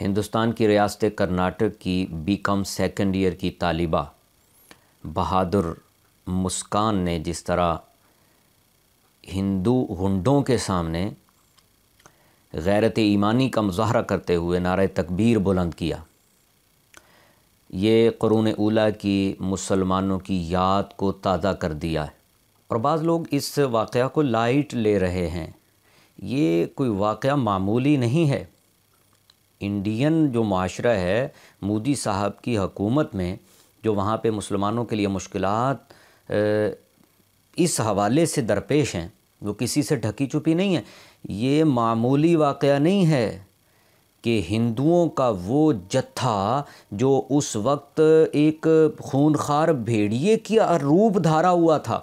ہندوستان کی ریاست کرناٹک کی BCom سیکنڈ ایئر کی طالبہ بہادر مسکان نے جس طرح ہندو غنڈوں کے سامنے غیرت ایمانی کا مظاہرہ کرتے ہوئے نعرہ تکبیر بلند کیا، یہ قرون اولیٰ کی مسلمانوں کی یاد کو تازہ کر دیا ہے۔ اور بعض لوگ اس واقعہ کو لائٹ لے رہے ہیں، یہ کوئی واقعہ معمولی نہیں ہے۔ انڈین جو معاشرہ ہے، مودی صاحب کی حکومت میں جو وہاں پہ مسلمانوں کے لیے مشکلات اس حوالے سے درپیش ہیں، وہ کسی سے ڈھکی چھپی نہیں ہے۔ یہ معمولی واقعہ نہیں ہے کہ ہندوؤں کا وہ جتھا جو اس وقت ایک خونخوار بھیڑیے کا روپ دھارا ہوا تھا،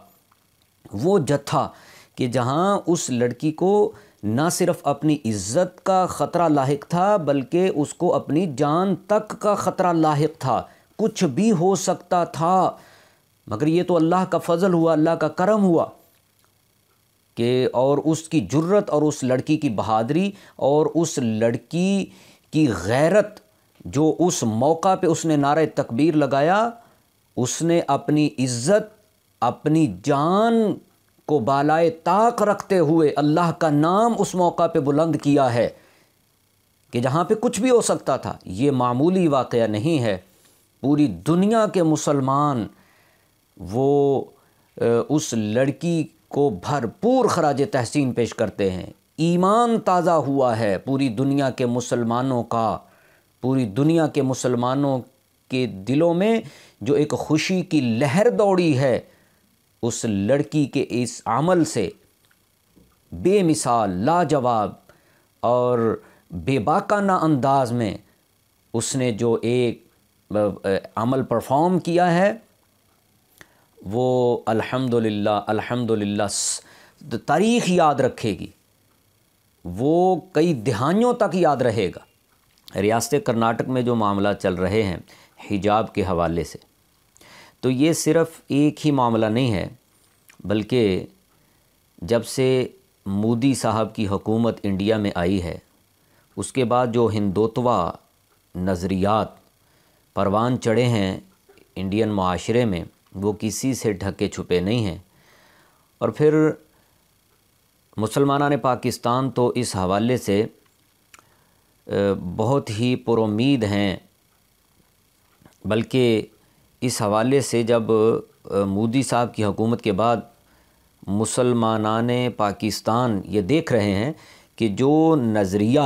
وہ جتھا کہ جہاں اس لڑکی کو نہ صرف اپنی عزت کا خطرہ لاحق تھا بلکہ اس کو اپنی جان تک کا خطرہ لاحق تھا، کچھ بھی ہو سکتا تھا، مگر یہ تو اللہ کا فضل ہوا، اللہ کا کرم ہوا کہ اور اس کی جرت اور اس لڑکی کی بہادری اور اس لڑکی کی غیرت جو اس موقع پہ اس نے نعرہ تکبیر لگایا، اس نے اپنی عزت، اپنی جان کو بالائے طاق رکھتے ہوئے اللہ کا نام اس موقع پہ بلند کیا ہے کہ جہاں پہ کچھ بھی ہو سکتا تھا۔ یہ معمولی واقعہ نہیں ہے۔ پوری دنیا کے مسلمان وہ اس لڑکی کو بھرپور خراج تحسین پیش کرتے ہیں۔ ایمان تازہ ہوا ہے پوری دنیا کے مسلمانوں کا، پوری دنیا کے مسلمانوں کے دلوں میں جو ایک خوشی کی لہر دوڑی ہے اس لڑکی کے اس عمل سے، بے مثال، لاجواب اور بے باکانہ انداز میں اس نے جو ایک عمل پرفارم کیا ہے، وہ الحمدللہ تاریخ یاد رکھے گی، وہ کئی دہائیوں تک یاد رہے گا۔ ریاست کرناٹک میں جو معاملات چل رہے ہیں حجاب کے حوالے سے، تو یہ صرف ایک ہی معاملہ نہیں ہے، بلکہ جب سے مودی صاحب کی حکومت انڈیا میں آئی ہے اس کے بعد جو ہندوتوا نظریات پروان چڑھے ہیں انڈین معاشرے میں، وہ کسی سے ڈھکے چھپے نہیں ہیں۔ اور پھر مسلمانان پاکستان تو اس حوالے سے بہت ہی پر امید ہیں، بلکہ اس حوالے سے جب مودی صاحب کی حکومت کے بعد مسلمانان پاکستان یہ دیکھ رہے ہیں کہ جو نظریہ،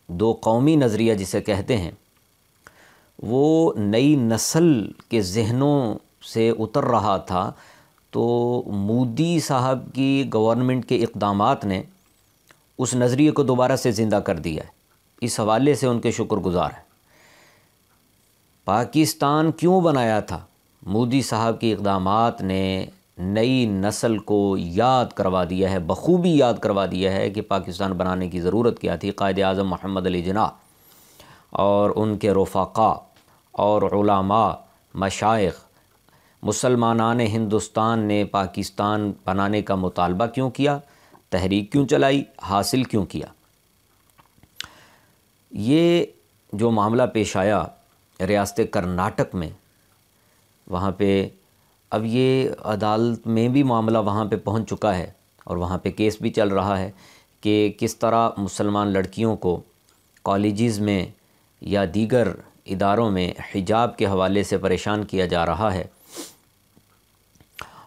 دو قومی نظریہ جسے کہتے ہیں، وہ نئی نسل کے ذہنوں سے اتر رہا تھا، تو مودی صاحب کی گورنمنٹ کے اقدامات نے اس نظریے کو دوبارہ سے زندہ کر دیا ہے۔ اس حوالے سے ان کے شکر گزار ہیں۔ پاکستان کیوں بنایا تھا؟ مودی صاحب کے اقدامات نے نئی نسل کو یاد کروا دیا ہے، بخوبی یاد کروا دیا ہے کہ پاکستان بنانے کی ضرورت کیا تھی۔ قائد اعظم محمد علی جناح اور ان کے رفقا اور علماء، مشائخ، مسلمانان ہندوستان نے پاکستان بنانے کا مطالبہ کیوں کیا، تحریک کیوں چلائی، حاصل کیوں کیا؟ یہ جو معاملہ پیش آیا ریاست کرناٹک میں، وہاں پہ اب یہ عدالت میں بھی معاملہ وہاں پہ پہنچ چکا ہے اور وہاں پہ کیس بھی چل رہا ہے کہ کس طرح مسلمان لڑکیوں کو کالجز میں یا دیگر اداروں میں حجاب کے حوالے سے پریشان کیا جا رہا ہے۔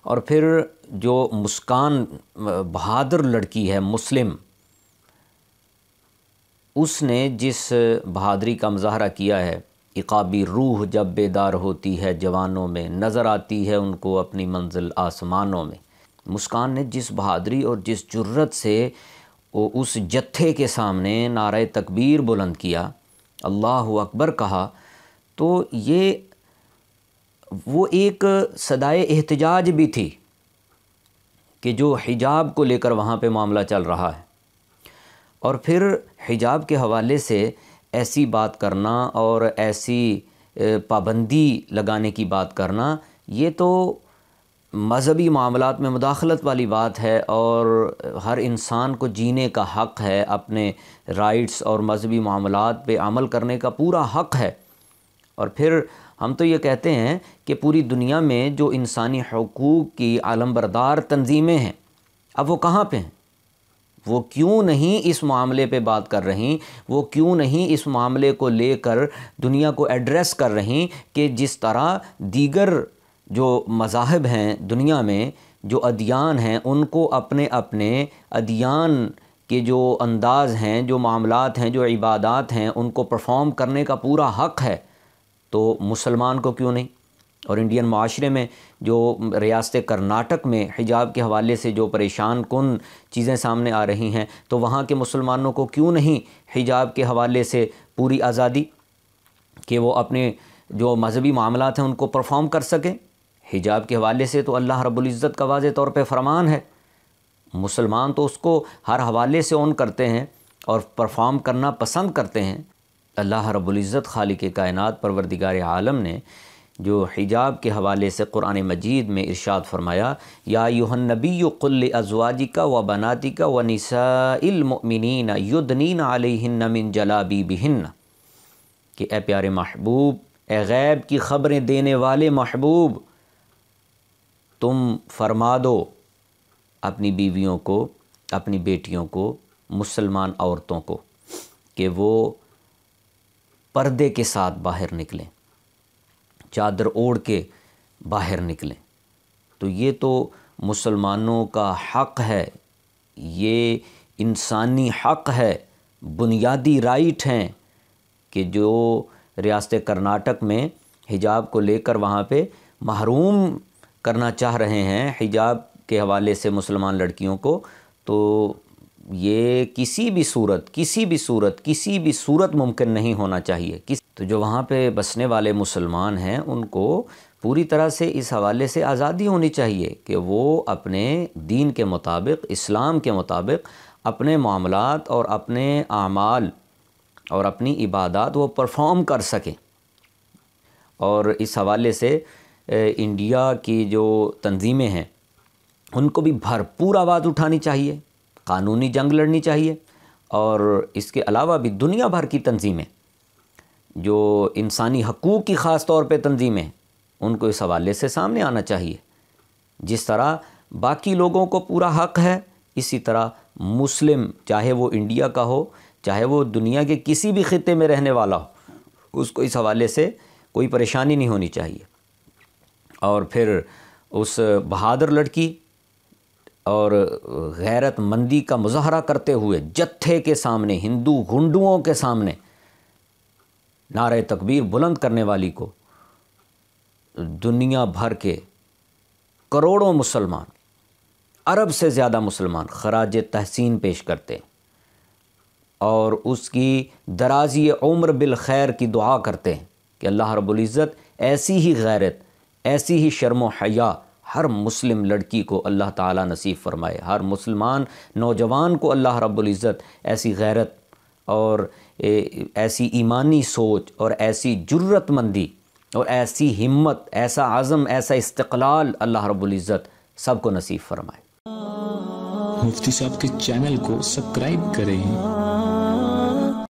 اور پھر جو مسکان بہادر لڑکی ہے مسلم، اس نے جس بہادری کا مظاہرہ کیا ہے، عقابی روح جب بیدار ہوتی ہے جوانوں میں، نظر آتی ہے ان کو اپنی منزل آسمانوں میں۔ مسکان نے جس بہادری اور جس جرت سے اس جتھے کے سامنے نعرہ تکبیر بلند کیا، اللہ اکبر کہا، تو یہ وہ ایک صدائے احتجاج بھی تھی کہ جو حجاب کو لے کر وہاں پہ معاملہ چل رہا ہے۔ اور پھر حجاب کے حوالے سے ایسی بات کرنا اور ایسی پابندی لگانے کی بات کرنا، یہ تو مذہبی معاملات میں مداخلت والی بات ہے، اور ہر انسان کو جینے کا حق ہے، اپنے رائٹس اور مذہبی معاملات پہ عمل کرنے کا پورا حق ہے۔ اور پھر ہم تو یہ کہتے ہیں کہ پوری دنیا میں جو انسانی حقوق کی علمبردار تنظیمیں ہیں، اب وہ کہاں پہ ہیں؟ وہ کیوں نہیں اس معاملے پہ بات کر رہی؟ وہ کیوں نہیں اس معاملے کو لے کر دنیا کو ایڈریس کر رہی کہ جس طرح دیگر جو مذاہب ہیں دنیا میں، جو ادیان ہیں، ان کو اپنے اپنے ادیان کے جو انداز ہیں، جو معاملات ہیں، جو عبادات ہیں، ان کو پرفارم کرنے کا پورا حق ہے، تو مسلمان کو کیوں نہیں؟ اور انڈین معاشرے میں جو ریاست کرناٹک میں حجاب کے حوالے سے جو پریشان کن چیزیں سامنے آ رہی ہیں، تو وہاں کے مسلمانوں کو کیوں نہیں حجاب کے حوالے سے پوری آزادی کہ وہ اپنے جو مذہبی معاملات ہیں ان کو پرفارم کر سکیں؟ حجاب کے حوالے سے تو اللہ رب العزت کا واضح طور پہ فرمان ہے، مسلمان تو اس کو ہر حوالے سے اون کرتے ہیں اور پرفارم کرنا پسند کرتے ہیں۔ اللہ رب العزت خالق کائنات پروردگار عالم نے جو حجاب کے حوالے سے قرآن مجید میں ارشاد فرمایا، یا ایھا النبی قل لازواجک و بناتک و نساء المؤمنین یدنین علیہن من جلابیبہن، کہ اے پیارے محبوب، اے غیب کی خبریں دینے والے محبوب، تم فرما دو اپنی بیویوں کو، اپنی بیٹیوں کو، مسلمان عورتوں کو کہ وہ پردے کے ساتھ باہر نکلیں، چادر اوڑھ کے باہر نکلیں۔ تو یہ تو مسلمانوں کا حق ہے، یہ انسانی حق ہے، بنیادی رائٹ ہیں کہ جو ریاست کرناٹک میں حجاب کو لے کر وہاں پہ محروم کرنا چاہ رہے ہیں حجاب کے حوالے سے مسلمان لڑکیوں کو، تو یہ کسی بھی صورت ممکن نہیں ہونا چاہیے۔ تو جو وہاں پہ بسنے والے مسلمان ہیں ان کو پوری طرح سے اس حوالے سے آزادی ہونی چاہیے کہ وہ اپنے دین کے مطابق، اسلام کے مطابق اپنے معاملات اور اپنے اعمال اور اپنی عبادات وہ پرفارم کر سکیں۔ اور اس حوالے سے انڈیا کی جو تنظیمیں ہیں ان کو بھی بھرپور آواز اٹھانی چاہیے، قانونی جنگ لڑنی چاہیے، اور اس کے علاوہ بھی دنیا بھر کی تنظیمیں جو انسانی حقوق کی خاص طور پہ تنظیمیں، ان کو اس حوالے سے سامنے آنا چاہیے۔ جس طرح باقی لوگوں کو پورا حق ہے، اسی طرح مسلم، چاہے وہ انڈیا کا ہو، چاہے وہ دنیا کے کسی بھی خطے میں رہنے والا ہو، اس کو اس حوالے سے کوئی پریشانی نہیں ہونی چاہیے۔ اور پھر اس بہادر لڑکی اور غیرت مندی کا مظاہرہ کرتے ہوئے جتھے کے سامنے، ہندو گھنڈوؤں کے سامنے نعرہ تکبیر بلند کرنے والی کو دنیا بھر کے کروڑوں مسلمان، ارب سے زیادہ مسلمان خراج تحسین پیش کرتے اور اس کی درازی عمر بالخیر کی دعا کرتے ہیں کہ اللہ رب العزت ایسی ہی غیرت، ایسی ہی شرم و حیا ہر مسلم لڑکی کو اللہ تعالیٰ نصیب فرمائے، ہر مسلمان نوجوان کو اللہ رب العزت ایسی غیرت اور ایسی ایمانی سوچ اور ایسی جرت مندی اور ایسی ہمت، ایسا عزم، ایسا استقلال اللہ رب العزت سب کو نصیب فرمائے۔ مفتی صاحب کے چینل کو سبسکرائب کریں